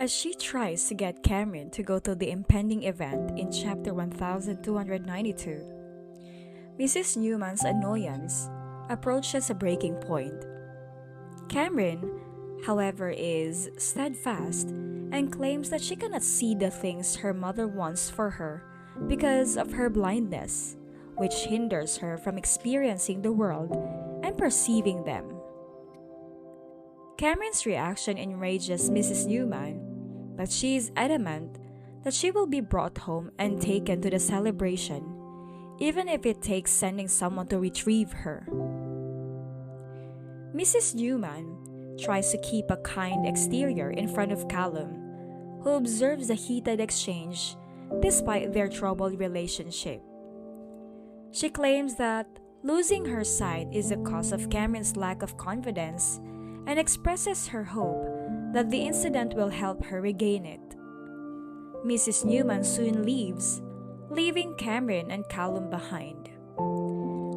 As she tries to get Cameron to go to the impending event in chapter 1292, Mrs. Newman's annoyance approaches a breaking point. Cameron, however, is steadfast and claims that she cannot see the things her mother wants for her because of her blindness, which hinders her from experiencing the world and perceiving them. Cameron's reaction enrages Mrs. Newman, but she is adamant that she will be brought home and taken to the celebration, even if it takes sending someone to retrieve her. Mrs. Newman tries to keep a kind exterior in front of Callum, who observes the heated exchange despite their troubled relationship. She claims that losing her sight is the cause of Cameron's lack of confidence and expresses her hope that the incident will help her regain it. Mrs. Newman soon leaves, leaving Cameron and Callum behind.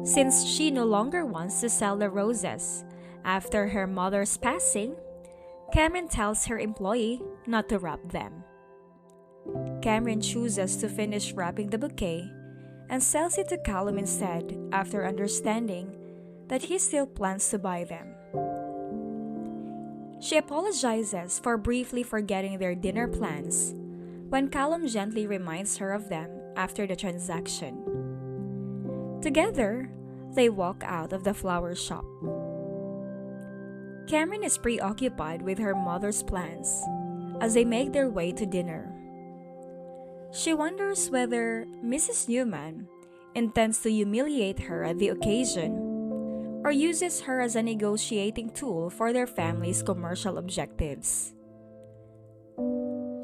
Since she no longer wants to sell the roses after her mother's passing, Cameron tells her employee not to wrap them. Cameron chooses to finish wrapping the bouquet and sells it to Callum instead after understanding that he still plans to buy them. She apologizes for briefly forgetting their dinner plans when Callum gently reminds her of them after the transaction. Together, they walk out of the flower shop. Cameron is preoccupied with her mother's plans as they make their way to dinner. She wonders whether Mrs. Newman intends to humiliate her at the occasion or uses her as a negotiating tool for their family's commercial objectives.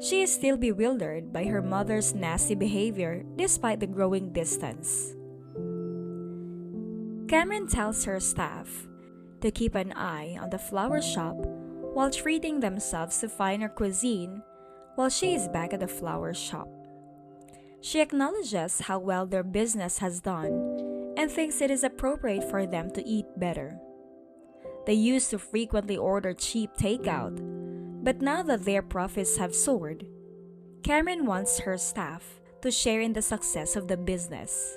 She is still bewildered by her mother's nasty behavior despite the growing distance. Cameron tells her staff to keep an eye on the flower shop while treating themselves to finer cuisine while she is back at the flower shop. She acknowledges how well their business has done and thinks it is appropriate for them to eat better. They used to frequently order cheap takeout, but now that their profits have soared, Cameron wants her staff to share in the success of the business.